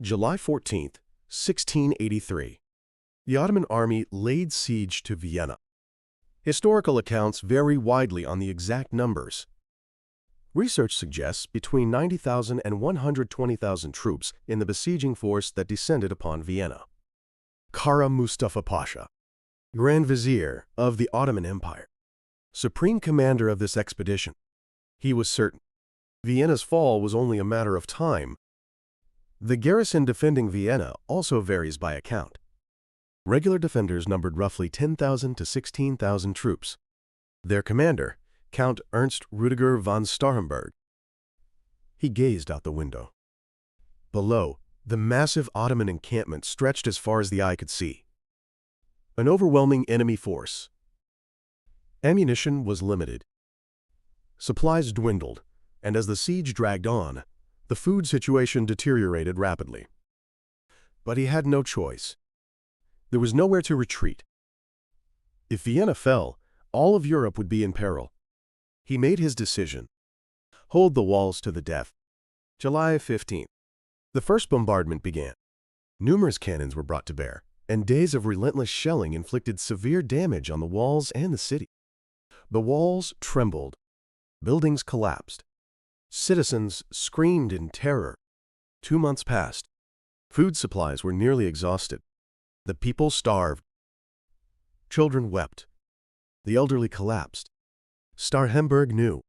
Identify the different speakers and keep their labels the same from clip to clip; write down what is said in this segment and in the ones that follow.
Speaker 1: July 14th, 1683. The Ottoman army laid siege to Vienna. Historical accounts vary widely on the exact numbers. Research suggests between 90,000 and 120,000 troops in the besieging force that descended upon Vienna. Kara Mustafa Pasha, Grand Vizier of the Ottoman Empire, supreme commander of this expedition. He was certain Vienna's fall was only a matter of time. The garrison defending Vienna also varies by account. Regular defenders numbered roughly 10,000 to 16,000 troops. Their commander, Count Ernst Rüdiger von Starhemberg. He gazed out the window. Below, the massive Ottoman encampment stretched as far as the eye could see. An overwhelming enemy force. Ammunition was limited. Supplies dwindled, and as the siege dragged on, the food situation deteriorated rapidly. But he had no choice. There was nowhere to retreat. If Vienna fell, all of Europe would be in peril. He made his decision. Hold the walls to the death. July 15th. The first bombardment began. Numerous cannons were brought to bear, and days of relentless shelling inflicted severe damage on the walls and the city. The walls trembled. Buildings collapsed. Citizens screamed in terror. 2 months passed. Food supplies were nearly exhausted. The people starved. Children wept. The elderly collapsed. Starhemberg knew.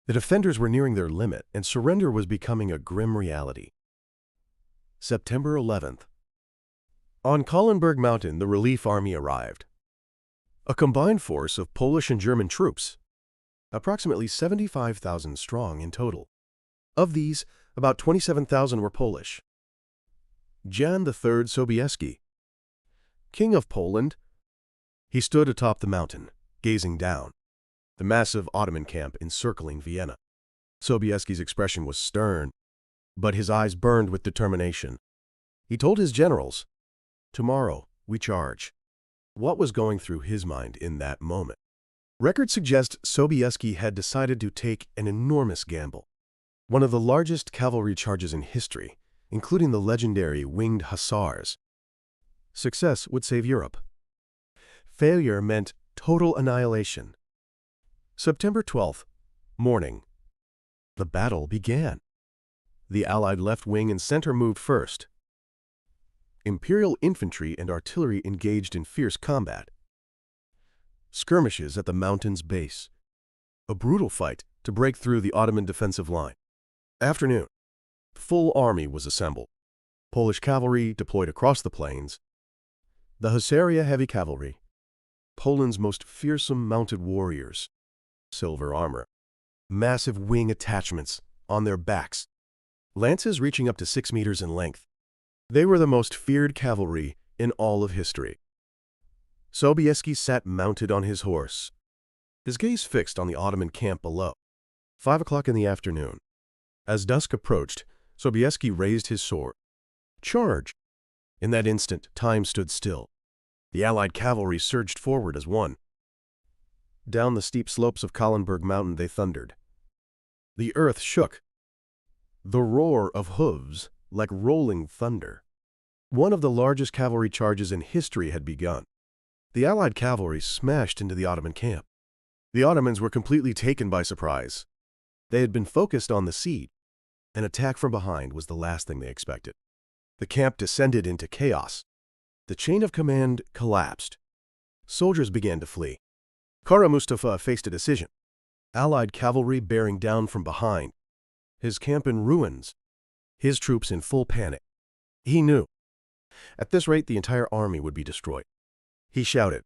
Speaker 1: The defenders were nearing their limit, and surrender was becoming a grim reality. September 11th. On Kahlenberg Mountain, the relief army arrived. A combined force of Polish and German troops, approximately 75,000 strong in total. Of these, about 27,000 were Polish. Jan III Sobieski, King of Poland. He stood atop the mountain, gazing down. The massive Ottoman camp encircling Vienna. Sobieski's expression was stern, but his eyes burned with determination. He told his generals, "Tomorrow we charge." What was going through his mind in that moment? Records suggest Sobieski had decided to take an enormous gamble. One of the largest cavalry charges in history, including the legendary winged hussars. Success would save Europe. Failure meant total annihilation. September 12th, morning. The battle began. The Allied left wing and center moved first. Imperial infantry and artillery engaged in fierce combat. Skirmishes at the mountain's base. A brutal fight to break through the Ottoman defensive line. Afternoon. Full army was assembled. Polish cavalry deployed across the plains. The Hussar heavy cavalry. Poland's most fearsome mounted warriors. Silver armor. Massive wing attachments on their backs. Lances reaching up to 6 meters in length. They were the most feared cavalry in all of history. Sobieski sat mounted on his horse, his gaze fixed on the Ottoman camp below. 5 o'clock in the afternoon. As dusk approached, Sobieski raised his sword. Charge! In that instant, time stood still. The Allied cavalry surged forward as one. Down the steep slopes of Kahlenberg Mountain they thundered. The earth shook. The roar of hooves like rolling thunder. One of the largest cavalry charges in history had begun. The Allied cavalry smashed into the Ottoman camp. The Ottomans were completely taken by surprise. They had been focused on the siege. An attack from behind was the last thing they expected. The camp descended into chaos. The chain of command collapsed. Soldiers began to flee. Kara Mustafa faced a decision. Allied cavalry bearing down from behind. His camp in ruins. His troops in full panic. He knew. At this rate, the entire army would be destroyed. He shouted,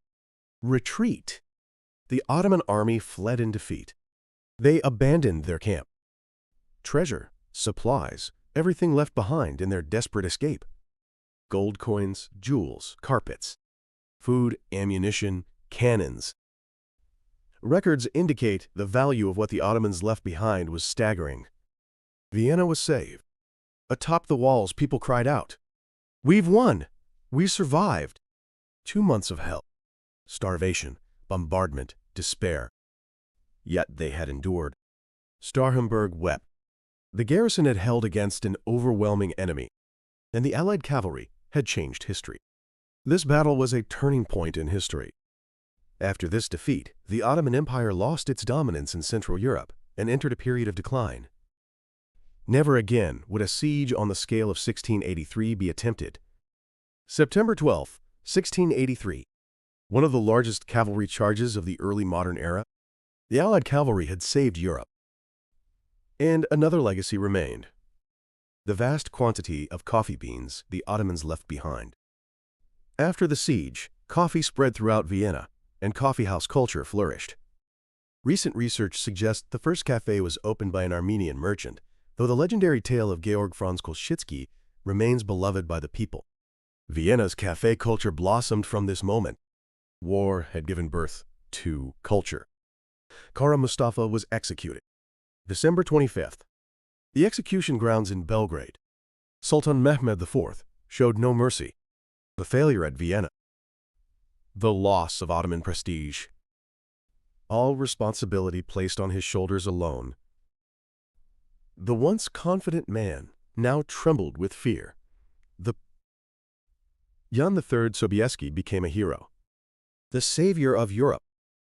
Speaker 1: "Retreat!" The Ottoman army fled in defeat. They abandoned their camp. Treasure, supplies, everything left behind in their desperate escape. Gold coins, jewels, carpets. Food, ammunition, cannons. Records indicate the value of what the Ottomans left behind was staggering. Vienna was saved. Atop the walls, people cried out, "We've won! We survived!" 2 months of hell, starvation, bombardment, despair. Yet they had endured. Starhemberg wept. The garrison had held against an overwhelming enemy. and the Allied cavalry had changed history. This battle was a turning point in history. After this defeat, the Ottoman Empire lost its dominance in Central Europe and entered a period of decline. Never again would a siege on the scale of 1683 be attempted. September 12, 1683. One of the largest cavalry charges of the early modern era. The Allied cavalry had saved Europe. And another legacy remained: the vast quantity of coffee beans the Ottomans left behind. After the siege, coffee spread throughout Vienna, and coffeehouse culture flourished. Recent research suggests the first café was opened by an Armenian merchant, though the legendary tale of Georg Franz Kolschitsky remains beloved by the people. Vienna's café culture blossomed from this moment. War had given birth to culture. Kara Mustafa was executed. December 25th. The execution grounds in Belgrade. Sultan Mehmed IV showed no mercy. The failure at Vienna. The loss of Ottoman prestige. All responsibility placed on his shoulders alone. The once confident man now trembled with fear. The Jan III Sobieski became a hero. The savior of Europe.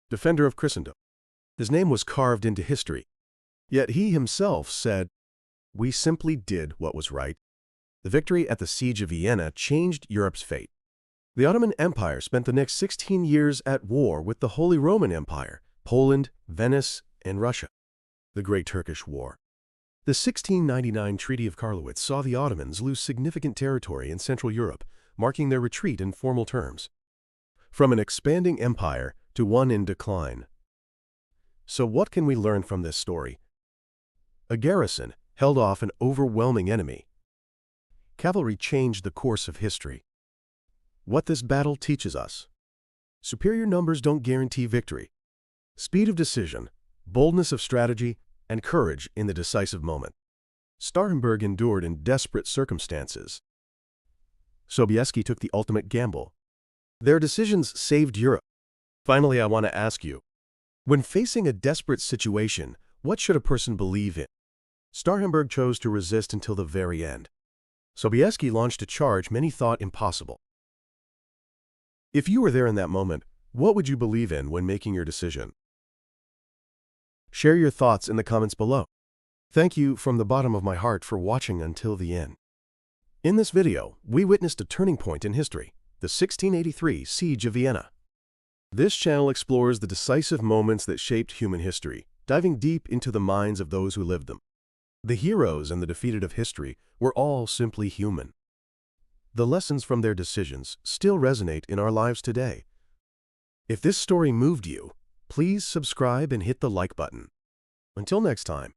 Speaker 1: Defender of Christendom. His name was carved into history. Yet he himself said, "We simply did what was right." The victory at the Siege of Vienna changed Europe's fate. The Ottoman Empire spent the next 16 years at war with the Holy Roman Empire, Poland, Venice, and Russia. The Great Turkish War. The 1699 Treaty of Karlowitz saw the Ottomans lose significant territory in Central Europe, marking their retreat in formal terms. From an expanding empire to one in decline. So what can we learn from this story? A garrison held off an overwhelming enemy. Cavalry changed the course of history. What this battle teaches us: superior numbers don't guarantee victory. Speed of decision, boldness of strategy, and courage in the decisive moment. Kahlenberg endured in desperate circumstances. Sobieski took the ultimate gamble. Their decisions saved Europe. Finally, I want to ask you, when facing a desperate situation, what should a person believe in? Kahlenberg chose to resist until the very end. Sobieski launched a charge many thought impossible. If you were there in that moment, what would you believe in when making your decision? Share your thoughts in the comments below. Thank you from the bottom of my heart for watching until the end. In this video, we witnessed a turning point in history, the 1683 Siege of Vienna. This channel explores the decisive moments that shaped human history, diving deep into the minds of those who lived them. The heroes and the defeated of history were all simply human. The lessons from their decisions still resonate in our lives today. If this story moved you, please subscribe and hit the like button. Until next time.